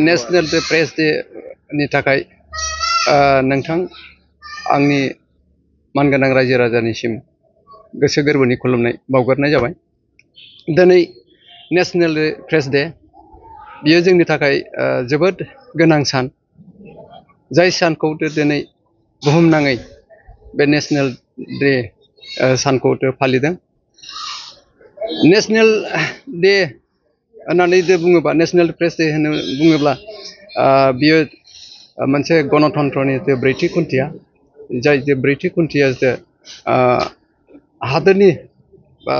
National press day नि थाखाय नोंथां आंनि मानगोनां रायजो राजानिसिम गोसो गोरबोनि खुलुमनाय बावगोरनाय जाबाय। दिनै नेशनल प्रेस डे बियो जोंनि थाखाय जोबोद गोनां सान, जाय सानखौ दिनै बुहुमनाङै बे नेशनल डे सानखौ फालिदों। नेशनल डे होननानै बुङोबा, नेशनल प्रेस डे होनना बुङोब्ला बियो मोनसे गणतन्त्रनि ब्रैथि खुन्थिया, जाय ब्रैथि खुन्थिया हादोरनि बा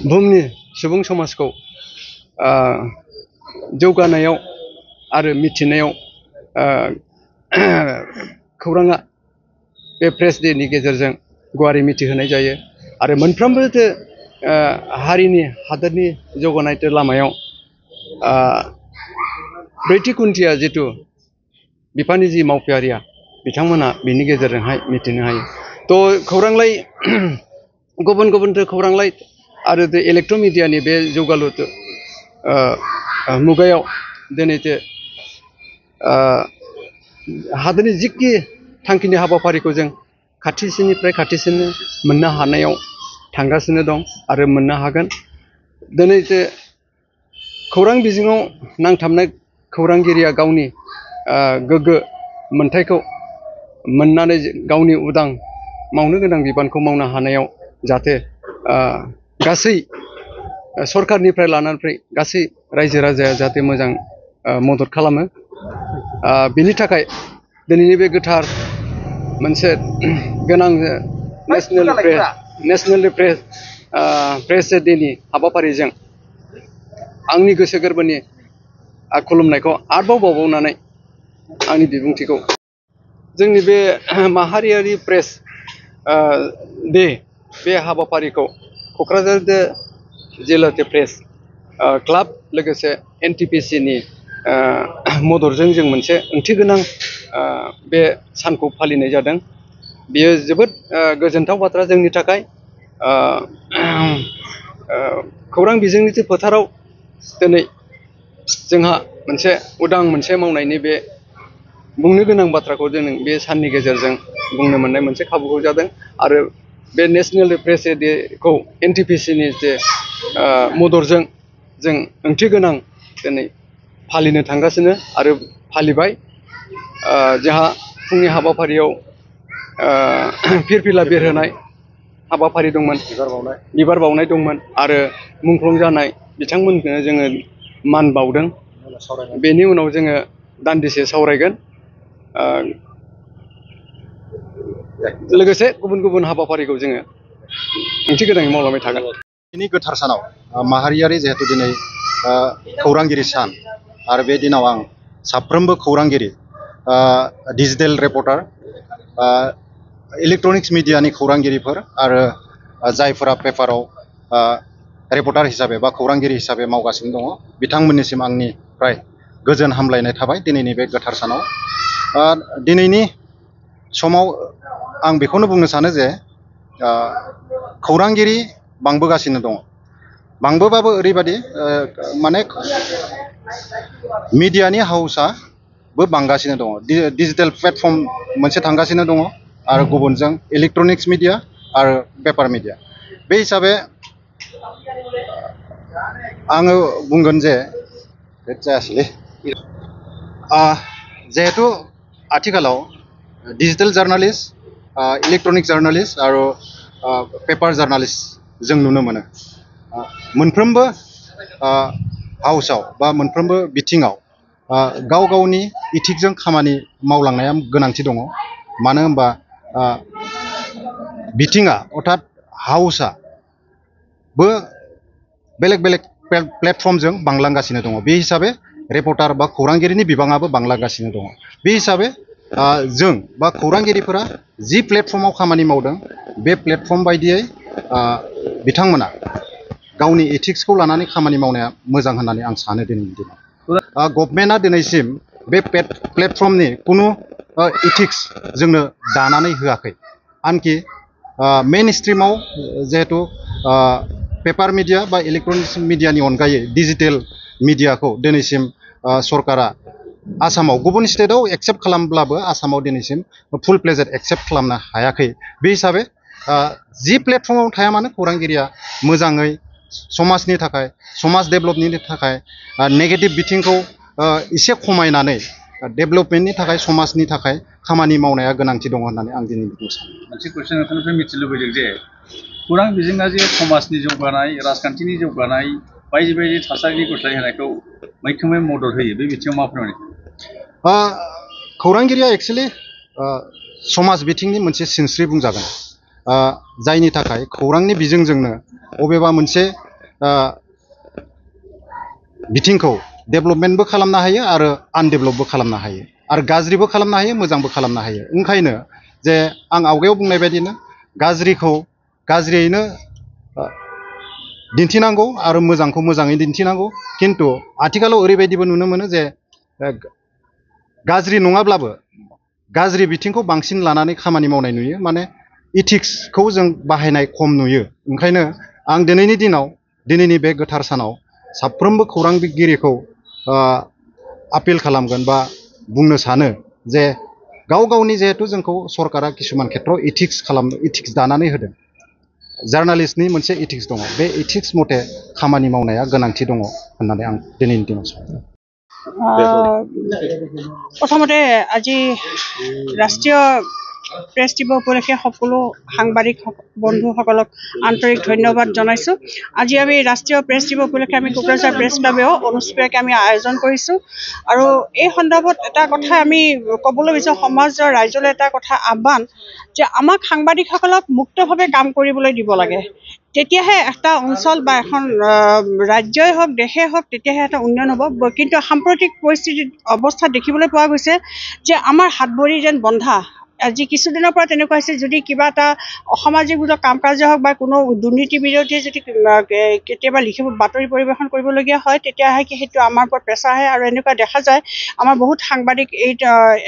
बुहुमनि सुबुं समाजखौ जौगानायाव आरो मिथिनायाव खौराङा बे प्रेस डे नि गेजेरजों गुवारै मिथिहोनाय जायो। आरो मोनफ्रोमबो हारिनि हादोरनि जौगानाय लामायाव ब्रैथि खुन्थिया जिथु बिफाननि जि मावफारिया बिथांमोना बिनि गेजेरजोंहाय मिथिनो हायो। तो खौरांलाइ गुबुन गुबुन खौरांलाइ आरो इलेक्ट्रनिक मिडियानि बे जौगालु मुगायाव दिनै हादोरनि जिखि थांखिनि हाबाफारिखौ जों खाथिसिननिफ्राय खाथिसिन मोननो हानायाव थांगासिनो दं आरो मोननो हागोन। दिनै खौरां बिजोङाव नांथाबनाय खौरांगिरिया गावनि गोग्गो मोनथायखौ मोननानै गावनि उदां मावनो गोनां बिबानखौ मावनो हानायाव जाहाथे गासै सरकारनिफ्राय लानानै गासै रायजो राजाया जाहाथे मोजां मदद खालामो, बिनि थाखाय दिनैनि बे गोथार मोनसे गोनां नेशनल प्रेस डे नि हाबाफारिजों आंनि गोसो गोरबोनि खुलुमनायखौ आरोबाव बावबावनानै आंनि बिबुंथिखौ जोंनि बे माहारियारि प्रेस डे बे हाबाफारिखौ क'क्राझार जिल्ला प्रेस क्लाब लोगोसे NTPC नि मददजों जों मोनसे ओंथिगोनां बे सानखौ फालिनाय जादों। बियो जोबोद गोजोनथाव बाथ्रा जोंनि थाखाय। खौरां बिजोंनि फोथाराव दिनै जोंहा मोनसे उदां मोनसे मावनायनि बे बुंनो गोनां बाथ्राखौ जों बे साननि गेजेरजों बुंनो मोननाय मोनसे खाबुखौ जादों। आरो बे नेशनल प्रेस डे खौ NTPC नि मददजों जों ओंथि गोनां दिनै फालिनो थांगासिनो आरो फालिबाय। जोंहा फुंनि हाबाफारियाव फिरफिला बिरहोनाय हाबाफारि दंमोन, बिबार बावनाय दंमोन आरो मुंख्लं जानाय बिथांमोननो जोङो मान बावदों। बेनि उनाव जोङो दान्दिसे सावरायगोन, लोगोसे गुबुन गुबुन हाबाफारिखौ जोङो ओंथि गोनाङै मावलांबाय थागोन। दिनै गोथार सानाव माहारियारि जिहेतु दिनै खौरांगिरि सान, आरो बे दिनाव आं साफ्रोमबो खौरांगिरि, डिजिटेल रिपर्टार, इलेक्ट्रनिक्स मिडियानि खौरांगिरिफोर आरो जायफोरा पेपाराव रिपर्टार हिसाबै बा खौरांगिरि हिसाबै मावगासिनो दङ, बिथांमोननिसिम आंनिफ्राय गोजोन हामलायनाय थाबाय दिनैनि बे गोथार सानाव। दिनैनि समाव आं बेखौनो बुंनो सानो जे खौरांगिरि बांबोगासिनो दङ। बांबोबाबो ओरैबादि माने मिडियानि हाउसआबो बांगासिनो दङ। डिजिटेल प्लेटफर्म मोनसे थांगासिनो दङ आरो गुबुनजों इलेक्ट्रनिक्स मिडिया आरो पेपार मिडिया। बे हिसाबै आङो बुंगोन जे जायासैलै, जिहेतु आथिखालाव डिजिटेल जार्नालिस्ट, इलेक्ट्रनिक जार्नालिस्ट आरो पेपार जार्नालिस्ट जों नुनो मोनो। मोनफ्रोमबो हाउसआव बा मोनफ्रोमबो बिथिङाव गाव गावनि इथिकजों खामानि मावलांनाया गोनांथि दङ। मानो होनबा बिथिङा अर्थात हाउसआबो बेलेग बेलेग प्लेटफर्मजों बांलांगासिनो दङ। बे हिसाबै रिपर्टार बा खौरांगिरिनि बिबाङाबो बांलांगासिनो दङ। बे हिसाबै जों बा खौरांगिरिफोरा जि प्लेटफर्माव खामानि मावदों, बे प्लेटफर्म बायदियै बिथांमोना गावनि एथिक्सखौ लानानै खामानि मावनाया मोजां होननानै आं सानो। दिनैनि दिनाव गभर्नमेन्टआ दिनैसिम बे प्लेटफर्मनि कुनु एथिक्स जोंनो दानानै होआखै। आनखि मेइन स्ट्रिमाव जिहेतु पेपार मिडिया बा इलेक्ट्रनिक्स मिडियानि अनगायै डिजिटेल मिडियाखौ दिनैसिम सरकारा आसामाव गुबुन स्टेटआव एक्सेप्ट खालामब्लाबो आसामाव दिनैसिम फुल प्लेजेड एक्सेप्ट खालामनो हायाखै बे हिसाबै जि प्लेटफर्माव थाया मानो खौरांगिरिया मोजाङै समाजनि थाखाय समाज डेभेलपमेन्टनि थाखाय नेगेटिभ बिथिंखौ एसे खमायनानै डेभेलपमेन्टनि थाखाय समाजनि थाखाय खामानि मावनाया गोनांथि दङ होननानै आं दिनै बुंनो सानो मोनसे कुइसन नोंथांनिफ्राय मिथिनो लुबैदों जे खौरां बिजोङा जे समाजनि जौगानाय राजखान्थिनि जौगानाय बायदि बायदि थासारिनि गुस्लायहोनायखौ मैखोमै मदद होयो बे बिथिङाव मा फोरमायनो खौरांगिरिया एक्सुवेलि समाज बिथिंनि मोनसे सिनस्रि बुंजागोन जायनि थाखाय खौरांनि बिजोंजोंनो बबेबा मोनसे बिथिंखौ डेभेलपमेन्टबो खालामनो हायो आरो आनडेभेलपबो खालामनो हायो आरो गाज्रिबो खालामनो हायो मोजांबो खालामनो हायो ओंखायनो जे आं आवगायाव बुंनाय बायदिनो गाज्रिखौ गाज्रियैनो दिन्थिनांगौ आरो मोजांखौ मोजाङै दिन्थिनांगौ खिन्थु आथिखालाव ओरैबायदिबो नुनो मोनो जे गाज्रि नङाब्लाबो गाज्रि बिथिंखौ बांसिन लानानै खामानि मावनाय नुयो माने इथिक्सखौ जों बाहायनाय खम नुयो ओंखायनो आं दिनैनि दिनाव दिनैनि बे गोथार सानाव साफ्रोमबो खौरांगिरिखौ आपिल खालामगोन बा बुंनो सानो जे गाव गावनि जिहेतु जोंखौ सरकारा किसुमान खेथ्रआव इथिक्स दानानै होदों जार्नालिस्टनि मोनसे इथिक्स दङ बे इथिक्स मथे खामानि मावनाया गोनांथि दङ होननानै आं दिनैनि दिनाव सानो प्रथमते আজি राष्ट्रीय प्रेस दिवस उपलक्षे सकलो साংবাদিক बंधुसकलक आंतरिक धन्यवाद जनाइছো আজি আমি राष्ट्रीय प्रेस दिवस उपलक्षे আমি कोक्राझार प्रेस क्लाबेও अनुष्ठीयকৈ আমি आयोजन কৰিছো আৰু এই সন্দৰ্ভত এটা কথা আমি ক'বলৈ বিচাৰো সমাজৰ ৰাইজলৈ এটা কথা আহ্বান যে আমাক সাংবাদিকসকলক মুক্তভাৱে কাম কৰিবলৈ দিব লাগে তেতিয়াহে এটা অঞ্চল বা এখন ৰাজ্যই হওক দেশে হওক তেতিয়াহে এটা উন্নয়ন হ'ব কিন্তু সাম্প্ৰতিক পৰিস্থিতিত অৱস্থা দেখিবলৈ পোৱা গৈছে যে আমাৰ হাত ভৰি যেন বন্ধা আজি কিছুদিনৰ পৰা তেনেকুৱা হৈছে যদি কিবা এটা অসামাজিক কাম কাজ হওক বা কোনো দুৰ্নীতি বিৰোধী যদি কেতিয়াবা লিখিব বাতৰি পৰিৱেশন কৰিবলগীয়া হয় তেতিয়াহে সেইটো আমাৰ ওপৰত প্ৰেছাৰ আহে আৰু এনেকুৱা দেখা যায় আমাৰ বহুত সাংবাদিক এই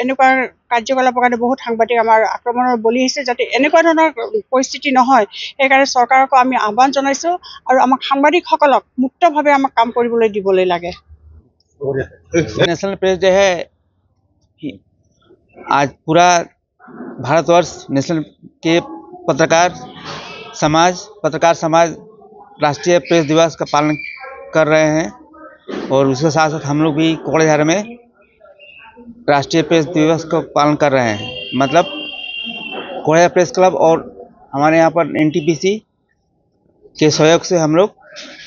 এনেকুৱা কাৰ্যকলাপৰ কাৰণে বহুত সাংবাদিক আমাৰ আক্ৰমণৰ বলি হৈছে যাতে এনেকুৱা ধৰণৰ পৰিস্থিতি নহয় সেইকাৰণে চৰকাৰক আমি আহ্বান জনাইছো আৰু আমাক সাংবাদিকসকলক মুক্তভাৱে আমাক কাম কৰিবলৈ দিবলৈ লাগে नेशनल प्रेस डे है आज पूरा भारतवर्ष नेशनल के पत्रकार समाज राष्ट्रीय प्रेस दिवस का पालन कर रहे हैं और उसके साथ साथ हम लोग भी कोकराझार में राष्ट्रीय प्रेस दिवस का पालन कर रहे हैं मतलब कोकराझार प्रेस क्लब और हमारे यहाँ पर NTPC के सहयोग से हम लोग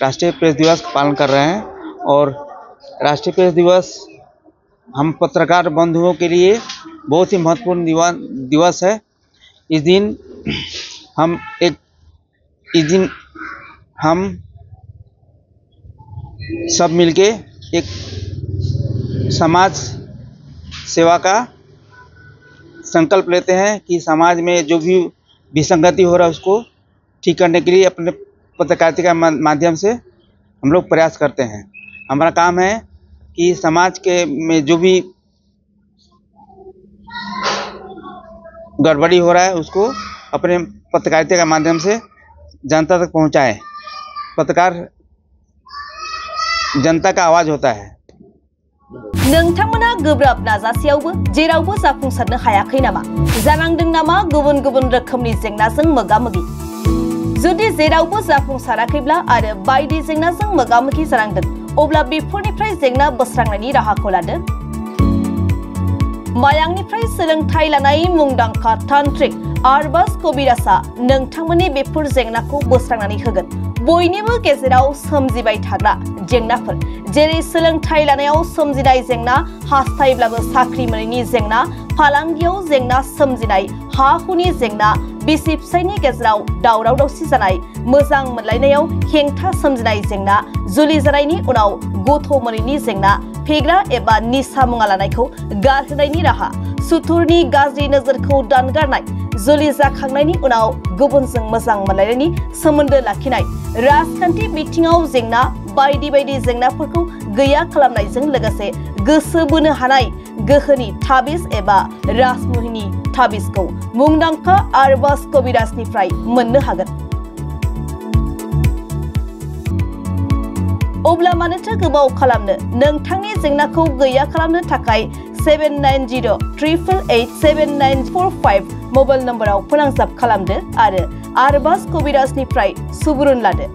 राष्ट्रीय प्रेस दिवस का पालन कर रहे हैं और राष्ट्रीय प्रेस दिवस हम पत्रकार बंधुओं के लिए बहुत ही महत्वपूर्ण दिवस है इस दिन हम सब मिलके एक समाज सेवा का संकल्प लेते हैं कि समाज में जो भी विसंगति हो रहा है उसको ठीक करने के लिए अपने पत्रकारिता के माध्यम से हम लोग प्रयास करते हैं हमारा काम है कि समाज के में जो भी गड़बड़ी हो रहा है उसको अपने पत्रकारिता के माध्यम से जनता तक पहुंचाएं पत्रकार जनता का आवाज होता है नोंथांमोना गोब्राब नाजासेयावबो जेरावबो जाफुंसारनो हायाखै नामा जानांदों नामा गुबुन गुबुन रोखोमनि जेंनाजों मोगा-मोगि जुदि जेरावबो जाफुंसाराखैब्ला आरो बायदि जेंनाजों मोगा-मोगि जानांदों अब्ला बेफोरनिफ्राय जेंना बोस्रांनायनि राहाखौ लादो मायांनिफ्राय सोलोंथाइ लानाय मुंदांखा तान्त्रिक आरबाज कबिराजआ नोंथांमोननि बेफोर जेंनाखौ बोस्रांनानै होगोन बयनिबो गेजेराव सोमजिबाय थाग्रा जेंनाफोर जेरै सोलोंथाइ लानायाव सोमजिनाय जेंना हास्थायब्लाबो साख्रि मोनैनि जेंना फालांगियाव जेंना सोमजिनाय हा हुनि जेंना बिसि फिसायनि गेजेराव दावराव दावसि जानाय मोजां मोनलायनायाव हेंथा सोमजिनाय जेंना जुलि जानायनि उनाव गथ' मोनैनि जेंना फेग्रा एबा निसा मुवा लानायखौ गारहोनायनि राहा सुथुरनि गाज्रि नोजोरखौ दानगारनाय जुलि जाखांनायनि उनाव गुबुनजों मोजां मोनलायनायनि सोमोन्दो लाखिनाय राजखान्थि बिथिङाव जेंना बायदि बायदि जेंनाफोरखौ गैया खालामनायजों लोगोसे गोसो बोनो हानाय गोहोनि ताबिज एबा राजमुहिनि ताबिजखौ मुंदांखा आरबाज कबिराजनिफ्राय मोननो हागोन अब्ला मानोथो गोबाव खालामनो नोंथांनि जेंनाखौ गैया खालामनो थाखाय 7908887945 मबाइल नम्बराव फोनांजाब खालामदो आरो आरबाज कबिराजनिफ्राय सुबुरुन लादो।